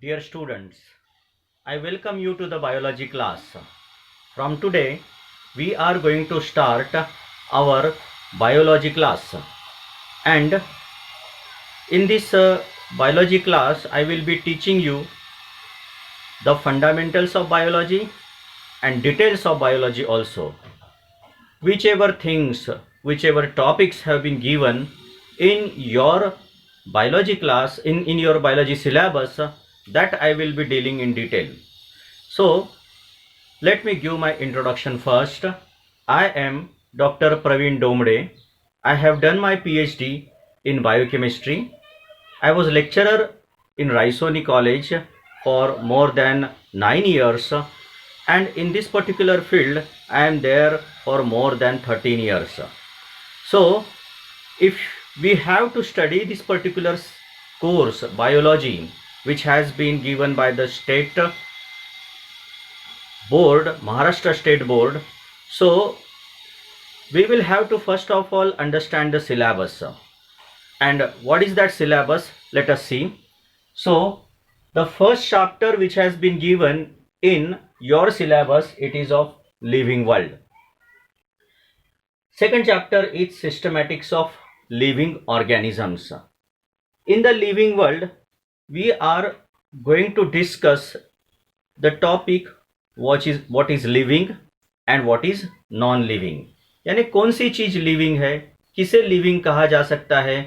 Dear students, I welcome you to the biology class. From today, we are going to start our biology class. And in this biology class, I will be teaching you the fundamentals of biology and details of biology also. Whichever topics have been given in your biology class, in your biology syllabus, that I will be dealing in detail. So, let me give my introduction first. I am Dr. Praveen Domde. I have done my PhD in biochemistry. I was lecturer in Raisoni College for more than 9 years, and in this particular field I am there for more than 13 years. So if we have to study this particular course, biology, which has been given by the state board, Maharashtra State Board, so we will have to first of all understand the syllabus. And what is that syllabus? Let us see. So the first chapter which has been given in your syllabus, it is of living world. Second chapter is systematics of living organisms. In the living world, we are going to discuss the topic what is living and what is non living, यानी कौन सी चीज living है, किसे living कहा जा सकता है,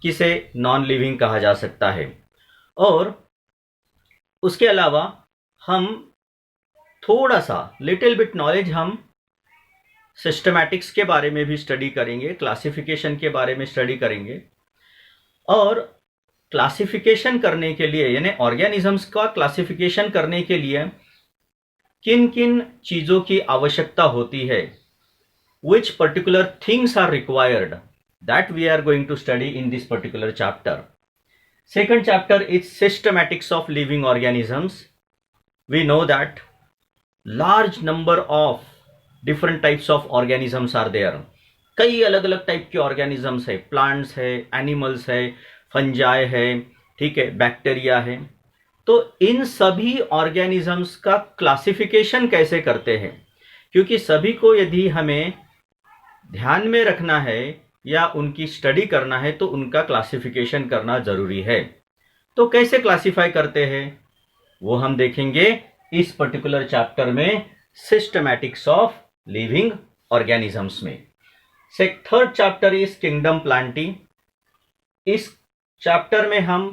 किसे नॉन लिविंग कहा जा सकता है। और उसके अलावा हम थोड़ा सा लिटिल बिट नॉलेज हम सिस्टमैटिक्स के बारे में भी स्टडी करेंगे, क्लासिफिकेशन के बारे में स्टडी करेंगे। और क्लासिफिकेशन करने के लिए, यानी ऑर्गेनिजम्स का क्लासिफिकेशन करने के लिए किन किन चीज़ों की आवश्यकता होती है, which particular things are required, that we are going to study in this particular chapter. Second chapter is systematics of living organisms. We know that large number of different types of organisms are there. कई अलग अलग type के organisms है, plants है, animals है, fungi है, ठीक है, बैक्टीरिया है। तो इन सभी ऑर्गेनिजम्स का क्लासिफिकेशन कैसे करते हैं, क्योंकि सभी को यदि हमें ध्यान में रखना है या उनकी स्टडी करना है तो उनका क्लासिफिकेशन करना जरूरी है। तो कैसे क्लासिफाई करते हैं वो हम देखेंगे इस पर्टिकुलर चैप्टर में, सिस्टमैटिक्स ऑफ लिविंग ऑर्गेनिजम्स में। Third chapter is kingdom Plantae. इस चैप्टर में हम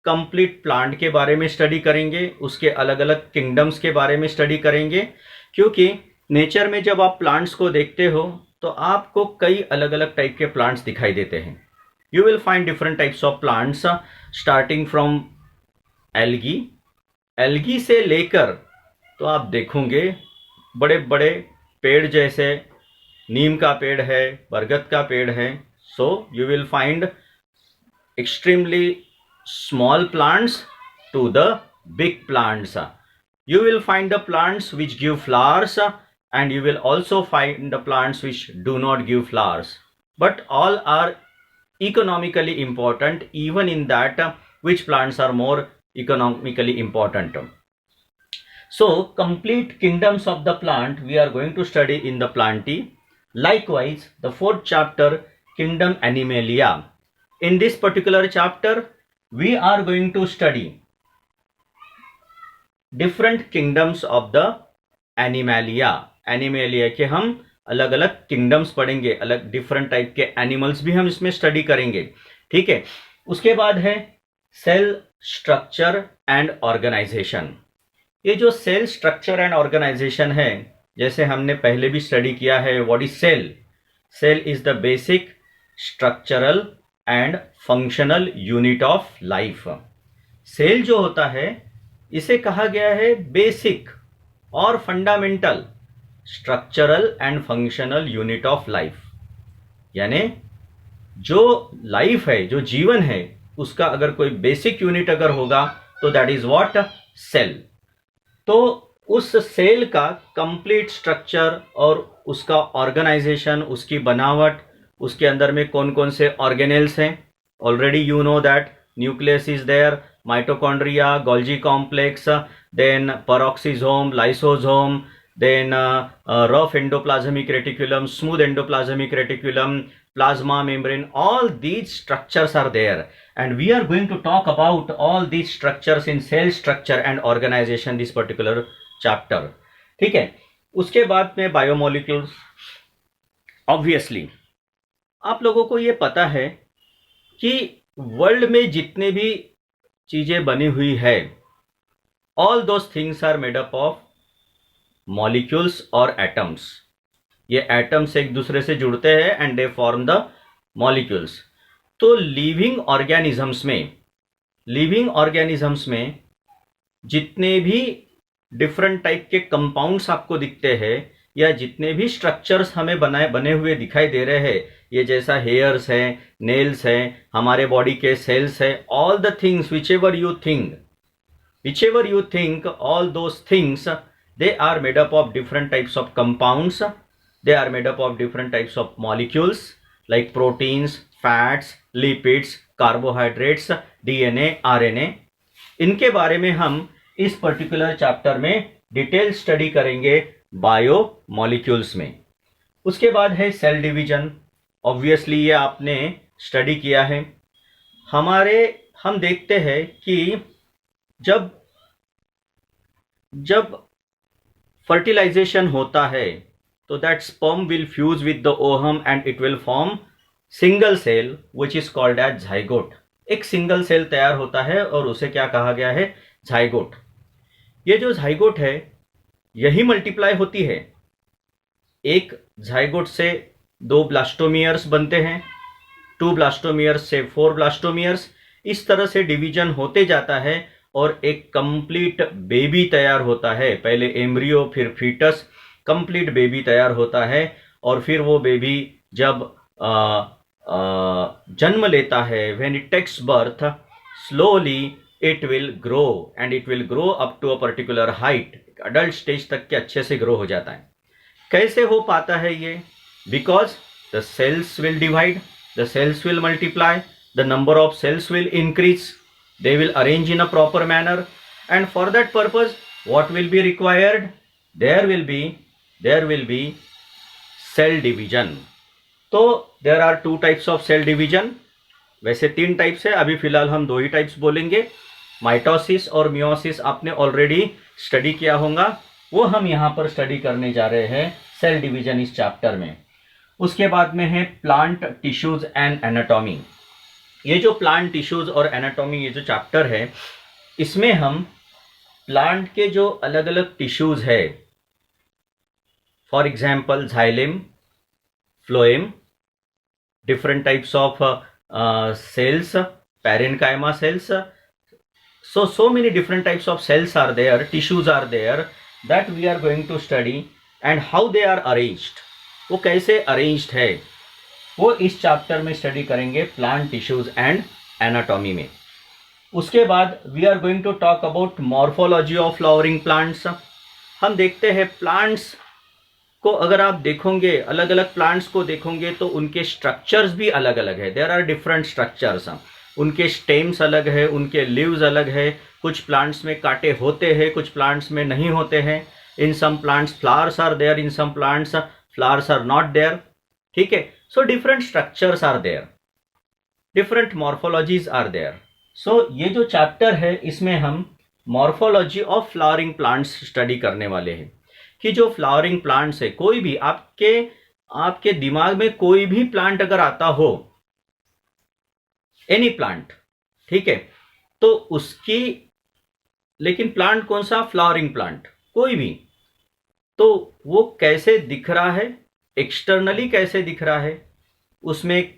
कंप्लीट प्लांट के बारे में स्टडी करेंगे, उसके अलग अलग किंगडम्स के बारे में स्टडी करेंगे, क्योंकि नेचर में जब आप प्लांट्स को देखते हो तो आपको कई अलग अलग टाइप के प्लांट्स दिखाई देते हैं। You will find different types of plants starting from algae से लेकर, तो आप देखोगे बड़े बड़े पेड़, जैसे नीम का पेड़ है, बरगद का पेड़ है। So you will find extremely small plants to the big plants. You will find the plants which give flowers and you will also find the plants which do not give flowers. But all are economically important, even in that which plants are more economically important. So complete kingdoms of the plant we are going to study in the Plantae. Likewise, the fourth chapter, Kingdom Animalia. In this particular chapter, we are going to study different kingdoms of the Animalia. Animalia के हम अलग अलग kingdoms पढ़ेंगे, अलग different type के animals भी हम इसमें स्टडी करेंगे, ठीक है। उसके बाद है सेल स्ट्रक्चर एंड ऑर्गेनाइजेशन। ये जो सेल स्ट्रक्चर एंड ऑर्गेनाइजेशन है, जैसे हमने पहले भी स्टडी किया है, what is cell? Cell is the basic structural and functional unit of life. Cell जो होता है इसे कहा गया है बेसिक और fundamental structural and functional unit of life, यानी जो लाइफ है, जो जीवन है, उसका अगर कोई बेसिक यूनिट अगर होगा तो दैट इज व्हाट? सेल। तो उस सेल का कंप्लीट स्ट्रक्चर और उसका ऑर्गेनाइजेशन, उसकी बनावट, उसके अंदर में कौन कौन से ऑर्गेनेल्स हैं, already you know that nucleus is there, mitochondria, Golgi complex, then peroxisome, lysosome, then rough endoplasmic reticulum, smooth endoplasmic reticulum, plasma membrane. All these structures are there, and we are going to talk about all these structures in cell structure and organization this particular chapter. ठीक है. उसके बाद में biomolecules. Obviously आप लोगों को ये पता है कि वर्ल्ड में जितने भी चीजें बनी हुई है, all those things are made up of molecules और एटम्स. ये एटम्स एक दूसरे से जुड़ते हैं and they form the molecules. तो लिविंग ऑर्गेनिजम्स में जितने भी डिफरेंट टाइप के कंपाउंड्स आपको दिखते हैं या जितने भी स्ट्रक्चर्स हमें बने हुए दिखाई दे रहे हैं, ये जैसा हेयर्स है, नेल्स है, हमारे बॉडी के सेल्स है, all the things which ever you think all those things, they are made up of different types of compounds. They are made up of different types of molecules like proteins, fats, lipids, carbohydrates, DNA, RNA. इनके बारे में हम इस particular chapter में detail study करेंगे bio molecules में. उसके बाद है सेल डिवीजन. ऑब्वियसली ये आपने स्टडी किया है. हम देखते हैं कि जब फर्टिलाइजेशन होता है तो that sperm will fuse with the ovum and it will form single cell which is called as zygote. एक सिंगल सेल तैयार होता है और उसे क्या कहा गया है? झाइगोट. ये जो झाइगोट है यही मल्टीप्लाई होती है. एक झाइगोट से 2 ब्लास्टोमियर्स बनते हैं, 2 ब्लास्टोमियर्स से 4 ब्लास्टोमियर्स. इस तरह से डिवीजन होते जाता है और एक कंप्लीट बेबी तैयार होता है. पहले एम्ब्रियो, फिर फीटस, कंप्लीट बेबी तैयार होता है. और फिर वो बेबी जब जन्म लेता है, when it takes birth, slowly it will grow and it will grow up to a particular height. Adult stage तक के अच्छे से ग्रो हो जाता है. कैसे हो पाता है ये? Because the cells will divide, the cells will multiply, the number of cells will increase. They will arrange in a proper manner, and for that purpose what will be required? There will be cell division. तो there are 2 types of cell division. वैसे 3 types है, अभी फिलहाल हम 2 ही types बोलेंगे. Mitosis और meiosis आपने already study किया होगा, वो हम यहाँ पर स्टडी करने जा रहे हैं सेल डिवीजन इस चैप्टर में. उसके बाद में है प्लांट टिश्यूज एंड एनाटॉमी. ये जो प्लांट टिश्यूज और एनाटॉमी ये जो चैप्टर है, इसमें हम प्लांट के जो अलग अलग टिश्यूज है, for example xylem, phloem, different types of cells, parenchyma cells, so many different types of cells are there, tissues are there, that we are going to study, and how they are arranged. वो कैसे arranged है वो इस chapter में study करेंगे plant tissues and anatomy में. उसके बाद we are going to talk about morphology of flowering plants. हम देखते हैं प्लांट्स को, अगर आप देखोगे अलग अलग प्लांट्स को देखोगे तो उनके स्ट्रक्चर्स भी अलग अलग है. There are different structures. उनके स्टेम्स अलग है, उनके लीव्स अलग है. कुछ प्लांट्स में कांटे होते हैं, कुछ प्लांट्स में नहीं होते हैं. In some plants flowers are there, in some plants flowers are not there. ठीक है. So different structures are there, different morphologies are there. So ये जो चैप्टर है इसमें हम morphology of flowering plants study करने वाले हैं. कि जो फ्लावरिंग प्लांट्स है, कोई भी आपके दिमाग में कोई भी प्लांट अगर आता हो, एनी प्लांट, ठीक है, तो उसकी, लेकिन प्लांट कौन सा? फ्लावरिंग प्लांट, कोई भी, तो वो कैसे दिख रहा है, एक्सटर्नली कैसे दिख रहा है, उसमें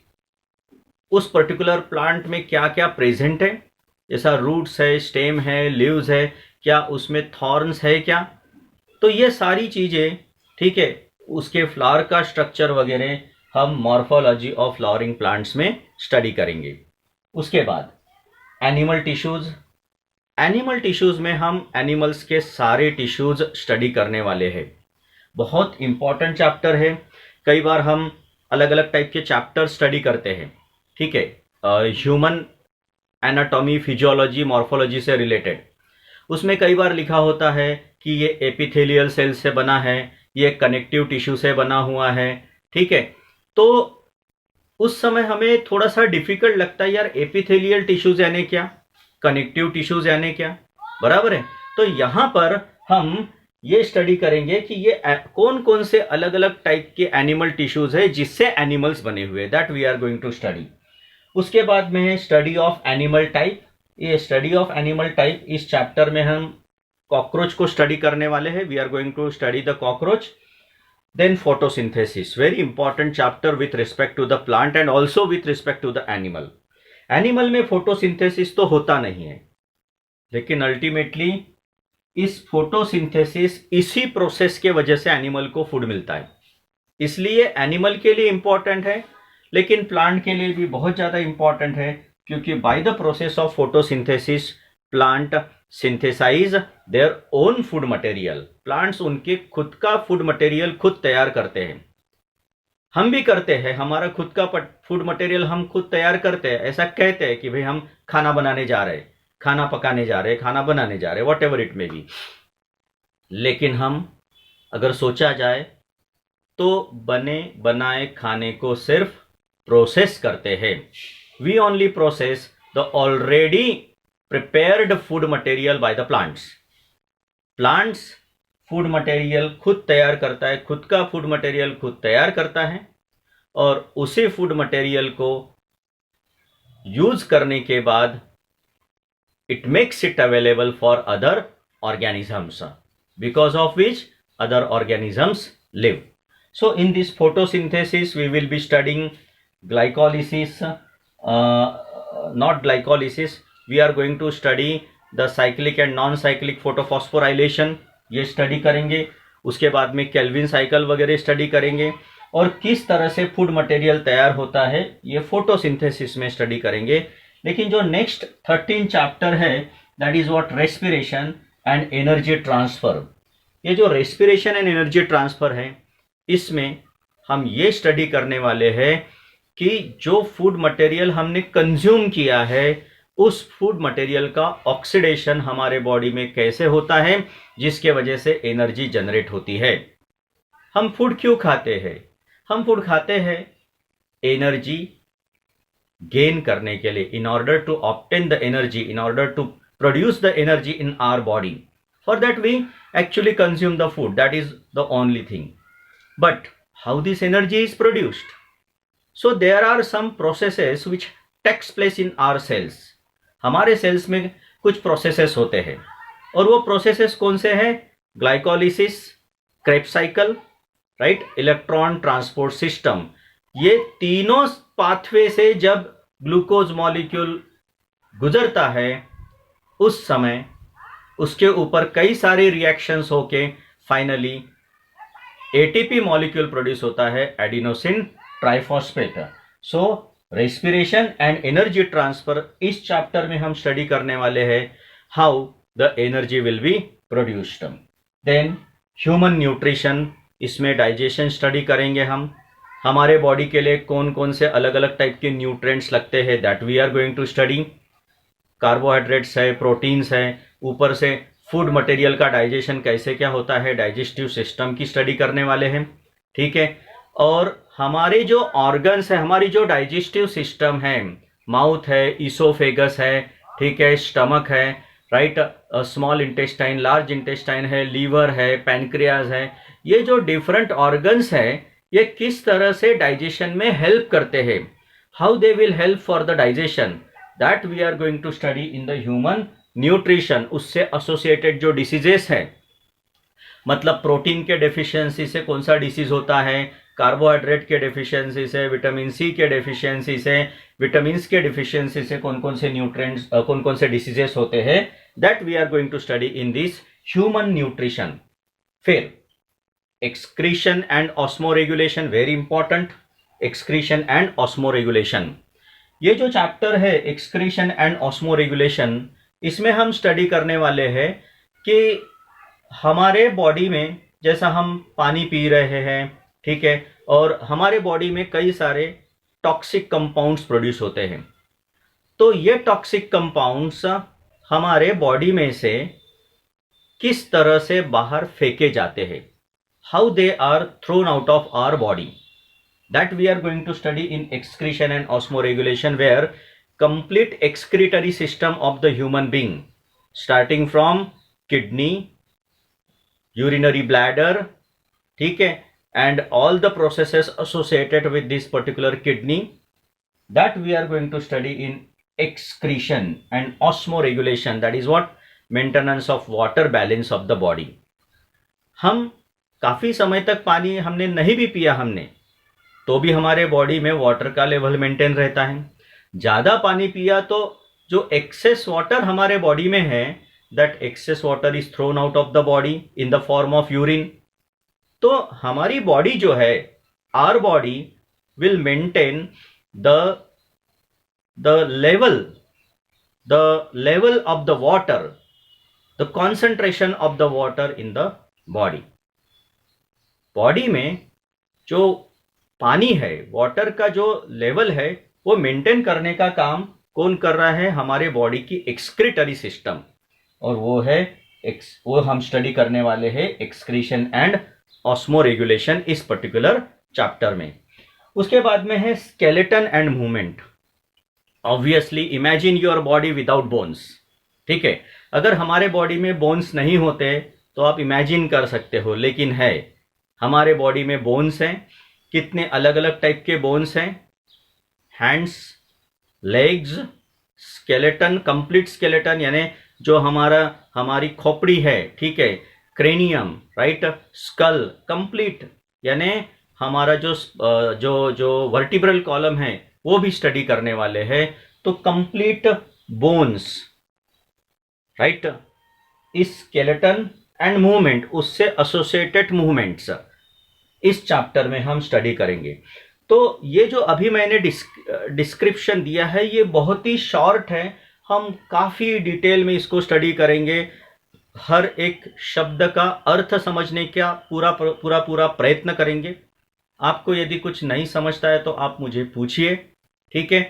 उस पर्टिकुलर प्लांट में क्या क्या प्रेजेंट है, जैसा रूट्स है, स्टेम है, लीव्स है, क्या उसमें थॉर्न्स है क्या, तो ये सारी चीज़ें, ठीक है, उसके फ्लावर का स्ट्रक्चर वगैरह हम मॉर्फोलॉजी ऑफ फ्लावरिंग प्लांट्स में स्टडी करेंगे. उसके बाद एनिमल टिश्यूज. एनिमल टिश्यूज में हम एनिमल्स के सारे टिश्यूज स्टडी करने वाले हैं. बहुत इंपॉर्टेंट चैप्टर है. कई बार हम अलग अलग टाइप के चैप्टर स्टडी करते हैं, ठीक है. ह्यूमन एनाटॉमी, फिजियोलॉजी, मॉर्फोलॉजी से रिलेटेड। उसमें कई बार लिखा होता है कि ये एपिथेलियल सेल से बना है, ये कनेक्टिव टिश्यू से बना हुआ है, ठीक है। तो उस समय हमें थोड़ा सा डिफिकल्ट लगता है, यार एपिथेलियल टिश्यूज यानी क्या, कनेक्टिव टिश्यूज यानी क्या, बराबर है। तो यहां पर हम ये स्टडी करेंगे कि ये कौन कौन से अलग अलग टाइप के एनिमल टिश्यूज है जिससे एनिमल्स बने हुए, that we are going to study. उसके बाद में है स्टडी ऑफ एनिमल टाइप। ये स्टडी ऑफ एनिमल टाइप, इस चैप्टर में हम कॉकरोच को स्टडी करने वाले हैं। We are going to study the cockroach. Then photosynthesis, very important chapter with respect to the plant and also with respect to the animal. Animal में photosynthesis तो होता नहीं है, लेकिन अल्टीमेटली इस फोटोसिंथेसिस, इसी प्रोसेस के वजह से एनिमल को फूड मिलता है। इसलिए एनिमल के लिए इंपॉर्टेंट है, लेकिन प्लांट के लिए भी बहुत ज्यादा इंपॉर्टेंट है, क्योंकि by the process of photosynthesis plant synthesise their own food material. Plants उनके खुद का फूड मटेरियल खुद तैयार करते हैं। हम भी करते हैं, हमारा खुद का फूड मटेरियल हम खुद तैयार करते हैं। ऐसा कहते हैं कि भाई हम खाना बनाने जा रहे हैं, खाना पकाने जा रहे हैं, खाना बनाने जा रहे हैं, what ever it may be. लेकिन हम अगर सोचा जाए तो बने बनाए खाने को सिर्फ प्रोसेस करते हैं। We only process the already prepared food material by the plants. Plants food material खुद तैयार करता है, खुद का फूड मटेरियल खुद तैयार करता है, और उसी फूड मटेरियल को यूज करने के बाद it makes it available for other organisms, because of which other organisms live. So in this photosynthesis we will be studying glycolysis, not glycolysis, we are going to study the cyclic and non-cyclic photophosphorylation, ये study करेंगे। उसके बाद में Calvin cycle वगैरह study करेंगे, और किस तरह से फूड मटेरियल तैयार होता है ये फोटोसिंथेसिस में स्टडी करेंगे। लेकिन जो नेक्स्ट 13 चैप्टर है, that is what respiration and energy transfer. ये जो रेस्पिरेशन एंड एनर्जी ट्रांसफर है, इसमें हम ये स्टडी करने वाले हैं कि जो फूड मटेरियल हमने कंज्यूम किया है, उस फूड मटेरियल का ऑक्सीडेशन हमारे बॉडी में कैसे होता है, जिसके वजह से एनर्जी जनरेट होती है। हम फूड क्यों खाते हैं? हम फूड खाते हैं एनर्जी गेन करने के लिए, in order to obtain the energy, in order to produce the energy in our body. For that we actually consume the food, that is the only thing. But how this energy is produced? So there are some processes which takes place in our cells. हमारे cells में कुछ processes होते हैं, और वो processes कौन से हैं? Glycolysis, Krebs cycle, right, electron transport system. ये तीनों पाथवे से जब ग्लूकोज मॉलिक्यूल गुजरता है, उस समय उसके ऊपर कई सारे रिएक्शंस होके फाइनली एटीपी मॉलिक्यूल प्रोड्यूस होता है, adenosine triphosphate. So respiration and energy transfer, इस चैप्टर में हम स्टडी करने वाले हैं how the energy will be produced. Then human nutrition, इसमें डाइजेशन स्टडी करेंगे हम। हमारे बॉडी के लिए कौन कौन से अलग अलग टाइप के न्यूट्रिएंट्स लगते हैं, that we are going to study. Carbohydrates है, प्रोटीन्स है, ऊपर से फूड मटेरियल का डाइजेशन कैसे क्या होता है, डाइजेस्टिव सिस्टम की स्टडी करने वाले हैं, ठीक है। और हमारे जो ऑर्गन्स है, हमारी जो डाइजेस्टिव सिस्टम है, माउथ है, ईसोफेगस है, ठीक है, स्टमक है, right, small intestine, large intestine है, लीवर है, पैनक्रियाज है, ये जो डिफरेंट ऑर्गन्स है, ये किस तरह से डाइजेशन में हेल्प करते हैं, how they will help for the digestion, that we are going to study in the human nutrition. उससे एसोसिएटेड जो डिसीजेस है, मतलब प्रोटीन के डेफिशिएंसी से कौन सा डिसीज होता है, कार्बोहाइड्रेट के डेफिशिएंसी से, विटामिन सी के डेफिशिएंसी से, विटामिन के डेफिशिएंसी से कौन कौन से न्यूट्रिएंट्स, कौन कौन से डिसीजेस होते हैं, that we are going to study in this human nutrition. फिर excretion and osmoregulation, very important, excretion and osmoregulation. ये जो चैप्टर है एक्सक्रीशन एंड ऑस्मोरेगुलेशन, इसमें हम स्टडी करने वाले हैं कि हमारे बॉडी में जैसा हम पानी पी रहे हैं, ठीक है, और हमारे बॉडी में कई सारे टॉक्सिक कंपाउंड्स प्रोड्यूस होते हैं। तो ये टॉक्सिक कंपाउंड्स हमारे बॉडी में से किस तरह से बाहर फेंके जाते हैं, how they are thrown out of our body, that we are going to study in excretion and osmoregulation, where complete excretory system of the human being starting from kidney, urinary bladder, ठीक है, and all the processes associated with this particular kidney, that we are going to study in excretion and osmoregulation, that is what maintenance of water balance of the body. हम काफी समय तक पानी हमने नहीं भी पिया हमने तो भी हमारे बॉडी में वाटर का लेवल मेंटेन रहता है। ज्यादा पानी पिया तो जो एक्सेस वाटर हमारे बॉडी में है, that excess water is thrown out of the body in the form of urine. तो हमारी बॉडी जो है, our body will maintain the level of the water, the concentration of the water in the body. Body में जो पानी है, water का जो लेवल है, वो मेंटेन करने का काम कौन कर रहा है? हमारे बॉडी की एक्सक्रीटरी सिस्टम, और वो हम स्टडी करने वाले हैं एक्सक्रीशन एंड ऑस्मोरेगुलेशन इस पर्टिकुलर चैप्टर में। उसके बाद में है skeleton and movement. Obviously imagine your body without bones, ठीक है। अगर हमारे बॉडी में बोन्स नहीं होते तो आप इमेजिन कर सकते हो, लेकिन है हमारे बॉडी में बोन्स हैं। कितने अलग अलग टाइप के बोन्स हैं? Hands, legs, skeleton, complete skeleton यानी जो हमारी खोपड़ी है, ठीक है, क्रेनियम, राइट, स्कल कंप्लीट, यानी हमारा जो वर्टिब्रल कॉलम है वो भी स्टडी करने वाले हैं। तो कंप्लीट बोन्स, राइट, इस स्केलेटन एंड मूवमेंट, उससे एसोसिएटेड मूवमेंट्स इस चैप्टर में हम स्टडी करेंगे। तो ये जो अभी मैंने डिस्क्रिप्शन दिया है ये बहुत ही शॉर्ट है, हम काफी डिटेल में इसको स्टडी करेंगे। हर एक शब्द का अर्थ समझने का पूरा प्रयत्न करेंगे। आपको यदि कुछ नहीं समझता है तो आप मुझे पूछिए, ठीक है।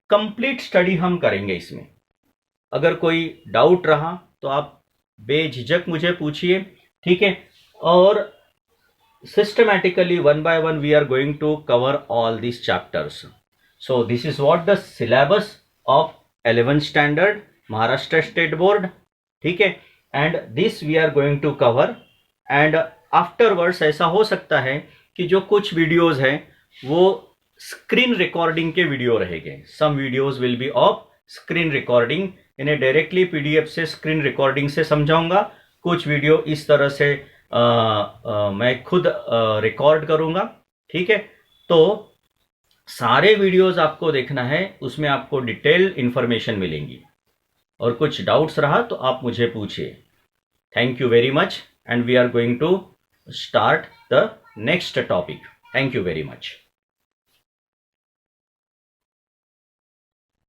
कंप्लीट स्टडी हम करेंगे इसमें। अगर कोई डाउट रहा तो आप बेझिझक मुझे पूछिए, ठीक है। और systematically one by one we are going to cover all these chapters. So this is what the syllabus of 11th standard Maharashtra State Board, ठीक है, and this we are going to cover, and afterwards ऐसा हो सकता है कि जो कुछ videos हैं वो स्क्रीन रिकॉर्डिंग के वीडियो रहेंगे। Some videos will be off screen recording, इन्हें डायरेक्टली पीडीएफ से स्क्रीन रिकॉर्डिंग से समझाऊंगा। कुछ वीडियो इस तरह से मैं खुद रिकॉर्ड करूंगा, ठीक है। तो सारे वीडियोस आपको देखना है, उसमें आपको डिटेल्ड इंफॉर्मेशन मिलेंगी। और कुछ डाउट्स रहा तो आप मुझे पूछिए। Thank you very much, and we are going to start the next topic. Thank you very much.